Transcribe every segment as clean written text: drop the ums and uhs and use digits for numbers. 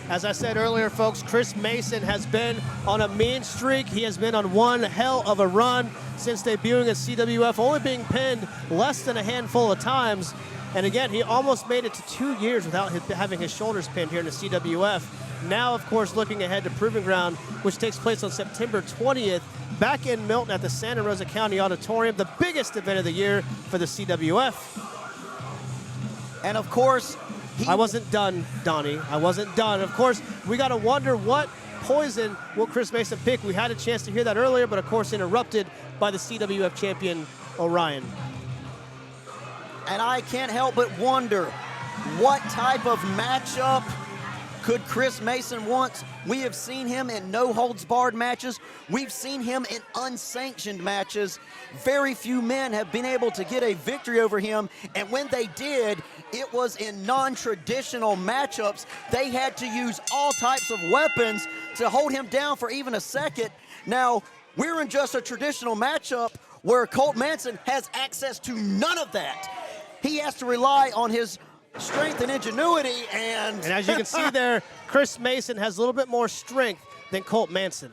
As I said earlier, folks, Chris Mason has been on a mean streak. He has been on one hell of a run since debuting at CWF, only being pinned less than a handful of times. And again, he almost made it to 2 years without having his shoulders pinned here in the CWF. Now, of course, looking ahead to Proving Ground, which takes place on September 20th, back in Milton at the Santa Rosa County Auditorium, the biggest event of the year for the CWF. And of course, I wasn't done, Donnie. I wasn't done. Of course, we got to wonder what poison will Chris Mason pick. We had a chance to hear that earlier, but of course interrupted by the CWF champion, Orion. And I can't help but wonder what type of matchup could Chris Mason want? We have seen him in no-holds-barred matches. We've seen him in unsanctioned matches. Very few men have been able to get a victory over him, and when they did, it was in non-traditional matchups. They had to use all types of weapons to hold him down for even a second. Now, we're in just a traditional matchup where Colt Manson has access to none of that. He has to rely on his strength and ingenuity, and as you can see there, Chris Mason has a little bit more strength than Colt Manson.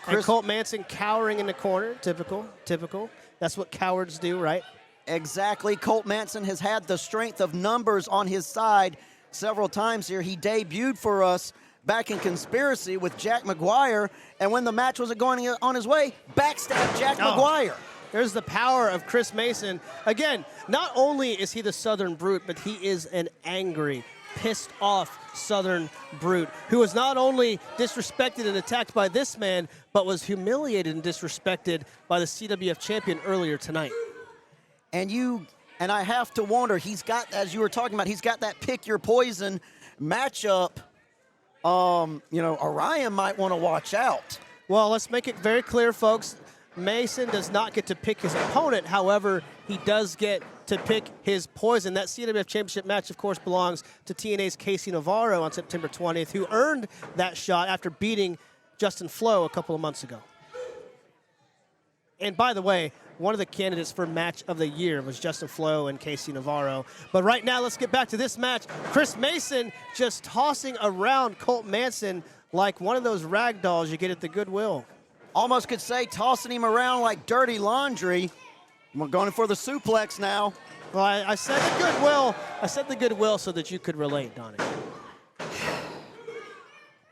And Colt Manson cowering in the corner, typical. That's what cowards do, right? Exactly. Colt Manson has had the strength of numbers on his side several times here. He debuted for us back in Conspiracy with Jack McGuire, and when the match wasn't going on his way, backstabbed Jack McGuire. There's the power of Chris Mason. Again, not only is he the Southern Brute, but he is an angry, pissed off Southern Brute who was not only disrespected and attacked by this man, but was humiliated and disrespected by the CWF champion earlier tonight. And I have to wonder, he's got, as you were talking about, he's got that pick your poison matchup. Orion might want to watch out. Well, let's make it very clear, folks. Mason does not get to pick his opponent. However, he does get to pick his poison. That CWF Championship match, of course, belongs to TNA's Casey Navarro on September 20th, who earned that shot after beating Justin Flo a couple of months ago. And by the way, one of the candidates for match of the year was Justin Flo and Casey Navarro. But right now, let's get back to this match. Chris Mason just tossing around Colt Manson like one of those rag dolls you get at the Goodwill. Almost could say tossing him around like dirty laundry. We're going for the suplex now. Well, I said the Goodwill. I said the Goodwill so that you could relate, Donnie.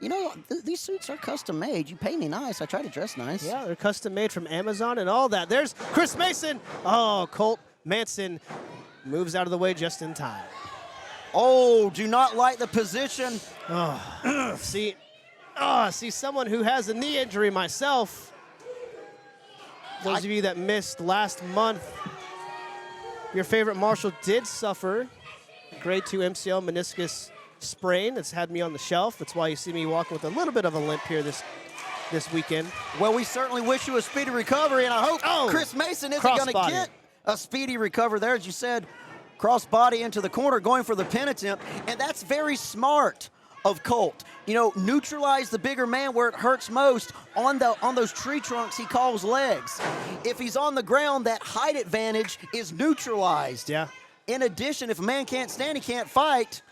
You know, these suits are custom made. You pay me nice. I try to dress nice. Yeah, they're custom made from Amazon and all that. There's Chris Mason. Oh, Colt Manson moves out of the way just in time. Oh, do not like the position. Oh, see someone who has a knee injury myself. Those of you that missed last month, your favorite Marshall did suffer grade 2 MCL meniscus sprain. That's had me on the shelf. That's why you see me walking with a little bit of a limp here this weekend. Well, we certainly wish you a speedy recovery, and I hope Chris Mason isn't going to get a speedy recovery there. As you said, cross-body into the corner, going for the pin attempt, and that's very smart of Colt. You know, neutralize the bigger man where it hurts most. On those tree trunks, he calls legs. If he's on the ground, that height advantage is neutralized. Yeah. In addition, if a man can't stand, he can't fight.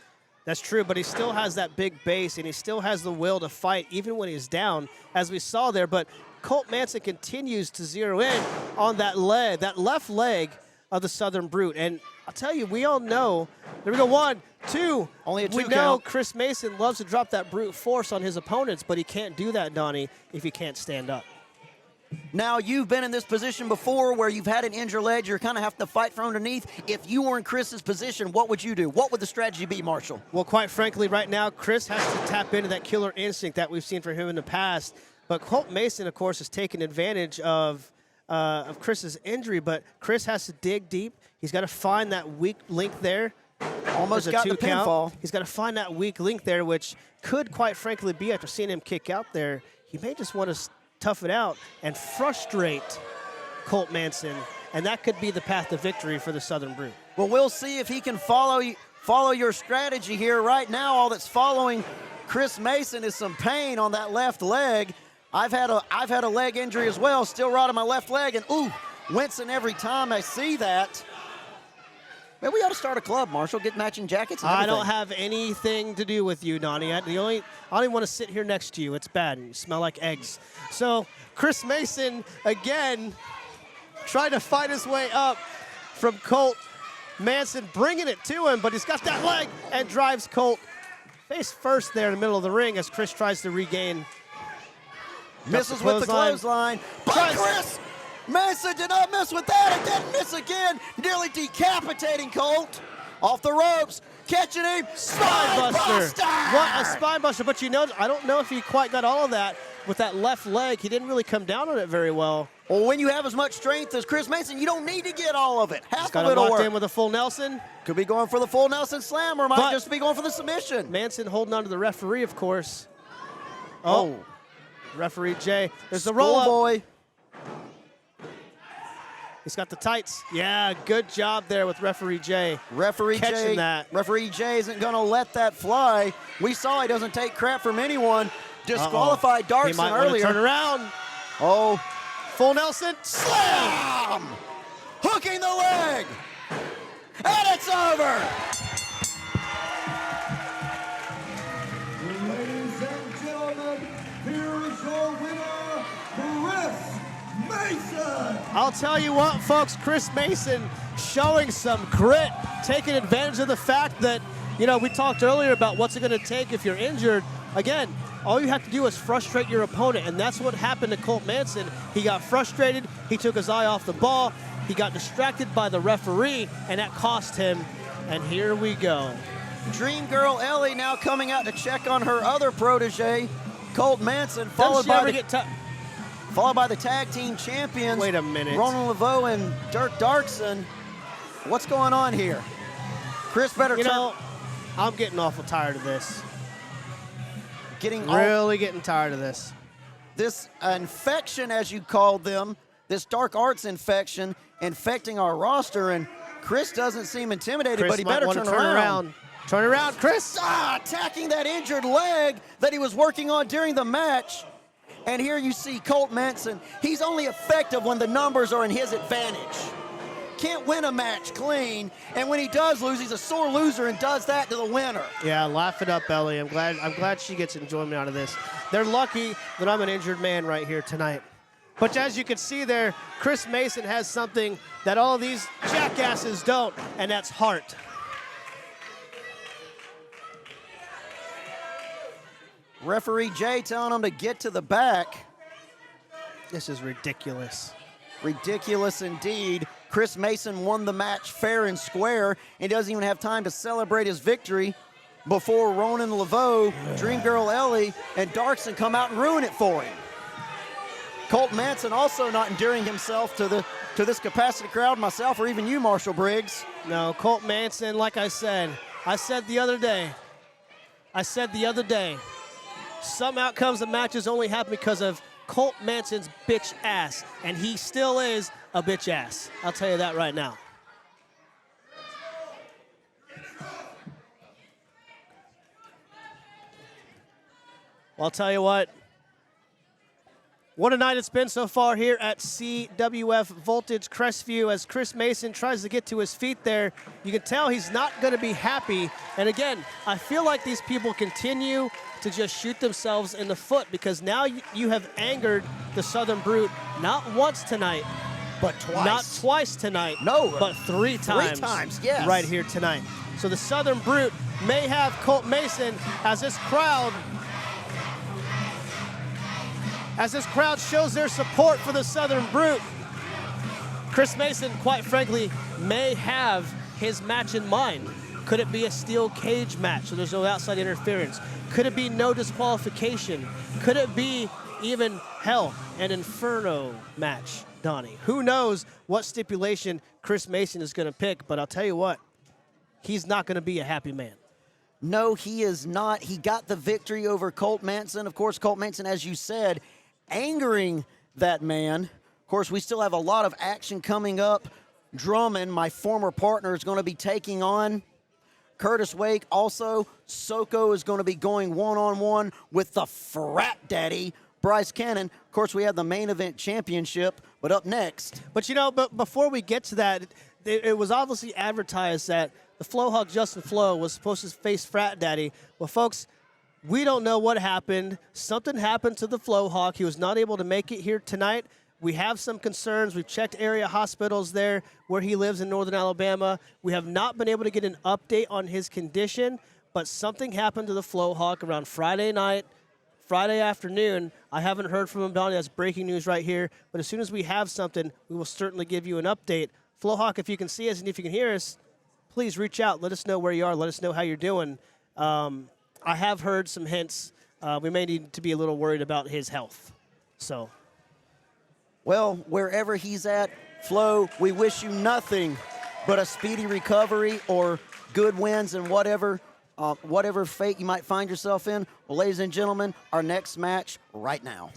That's true, but he still has that big base, and he still has the will to fight, even when he's down, as we saw there. But Colt Manson continues to zero in on that leg, that left leg of the Southern Brute. And I'll tell you, we all know, there we go, 1, 2. Only a 2 We know count. Chris Mason loves to drop that brute force on his opponents, but he can't do that, Donnie, if he can't stand up. Now, you've been in this position before where you've had an injured leg. You're kind of have to fight from underneath. If you were in Chris's position, what would you do? What would the strategy be, Marshall? Well, quite frankly, right now, Chris has to tap into that killer instinct that we've seen from him in the past. But Colt Mason, of course, has taken advantage of Chris's injury, but Chris has to dig deep. He's got to find that weak link there. Almost got the pinfall. He's got to find that weak link there, which could, quite frankly, be after seeing him kick out there. He may just want to tough it out and frustrate Colt Manson, and that could be the path to victory for the Southern Brute. Well, we'll see if he can follow your strategy here. Right now, all that's following Chris Mason is some pain on that left leg. I've had a leg injury as well, still right on my left leg, and ooh, wincing every time I see that. Man, we ought to start a club, Marshall. Get matching jackets and I everything. don't have anything to do with you, Donnie. I don't even want to sit here next to you. It's bad. You smell like eggs. So Chris Mason, again, trying to fight his way up from Colt Manson, bringing it to him, but he's got that leg and drives Colt face first there in the middle of the ring as Chris tries to regain. Misses with the clothesline. But Chris Mason did not miss with that, and didn't miss again, nearly decapitating Colt. Off the ropes, catching him, Spine buster. What a spine buster, but you know, I don't know if he quite got all of that with that left leg. He didn't really come down on it very well. Well, when you have as much strength as Chris Mason, you don't need to get all of it. Half Got of him it'll locked work. in with a full Nelson. Could be going for the full Nelson slam, or might But just be going for the submission. Manson holding on to the referee, of course. Oh. Referee Jay. There's the roll-up. Boy. He's got the tights. Yeah, good job there with referee Jay. Referee catching Jay, that. Referee Jay isn't going to let that fly. We saw he doesn't take crap from anyone. Disqualified He Darkson might want to earlier. turn around. Oh, Full Nelson. slam! Hooking the leg. And it's over. Ladies and gentlemen, here is your winner, Chris Mason. I'll tell you what, folks, Chris Mason showing some grit, taking advantage of the fact that, you know, we talked earlier about what's it going to take if you're injured. Again, all you have to do is frustrate your opponent, and that's what happened to Colt Manson. He got frustrated, he took his eye off the ball, he got distracted by the referee, and that cost him, and here we go. Dream Girl Ellie now coming out to check on her other protege, Colt Manson, Doesn't she ever get followed by the tag team champions. Wait a minute. Ronan Laveau and Dirk Darkson. What's going on here? Chris better You turn. know, I'm getting awful tired of this. Getting Really getting tired of this. this infection, as you called them, this dark arts infection, infecting our roster, and Chris doesn't seem intimidated, Chris but he might better want to turn turn around. around. Turn around, Chris. Attacking that injured leg that he was working on during the match. And here you see Colt Manson. He's only effective when the numbers are in his advantage. Can't win a match clean, and when he does lose, he's a sore loser and does that to the winner. Yeah, laugh it up, Ellie. I'm glad she gets enjoyment out of this. They're lucky that I'm an injured man right here tonight. But as you can see there, Chris Mason has something that all of these jackasses don't, and that's heart. Referee Jay telling him to get to the back. This is ridiculous. Ridiculous indeed. Chris Mason won the match fair and square and doesn't even have time to celebrate his victory before Ronan Laveau, Dream Girl Ellie, and Darkson come out and ruin it for him. Colt Manson also not endearing himself to this capacity crowd, myself or even you, Marshall Briggs. No, Colt Manson, like I said the other day, some outcomes of matches only happen because of Colt Manson's bitch ass, and he still is a bitch ass. I'll tell you that right now. Well, I'll tell you what a night it's been so far here at CWF Voltage Crestview as Chris Mason tries to get to his feet there. You can tell he's not going to be happy. And again, I feel like these people continue to just shoot themselves in the foot because now you have angered the Southern Brute not once tonight, But twice. not twice tonight, No. but three times. 3 times, yes. Right here tonight. So the Southern Brute may have Colt Mason as this crowd shows their support for the Southern Brute. Chris Mason, quite frankly, may have his match in mind. Could it be a steel cage match so there's no outside interference? Could it be no disqualification? Could it be even, hell, an Inferno match, Donnie? Who knows what stipulation Chris Mason is going to pick, but I'll tell you what, he's not going to be a happy man. No, he is not. He got the victory over Colt Manson. Of course, Colt Manson, as you said, angering that man. Of course, we still have a lot of action coming up. Drummond, my former partner, is going to be taking on Curtis Wake. Also, Soko is going to be going one-on-one with the frat daddy, Bryce Cannon. Of course, we have the main event championship, but up next. But, you know, but before we get to that, it was obviously advertised that the Flow Hawk Justin Flow was supposed to face Frat Daddy. Well, folks, we don't know what happened. Something happened to the Flow Hawk. He was not able to make it here tonight. We have some concerns. We've checked area hospitals there where he lives in northern Alabama. We have not been able to get an update on his condition, but something happened to the Flow Hawk around Friday night, Friday afternoon. I haven't heard from him, Donnie. That's breaking news right here. But as soon as we have something, we will certainly give you an update. Flow Hawk, if you can see us and if you can hear us, please reach out. Let us know where you are. Let us know how you're doing. I have heard some hints. We may need to be a little worried about his health. So, well, wherever he's at, Flo, we wish you nothing but a speedy recovery or good wins and whatever fate you might find yourself in. Well, ladies and gentlemen, our next match right now.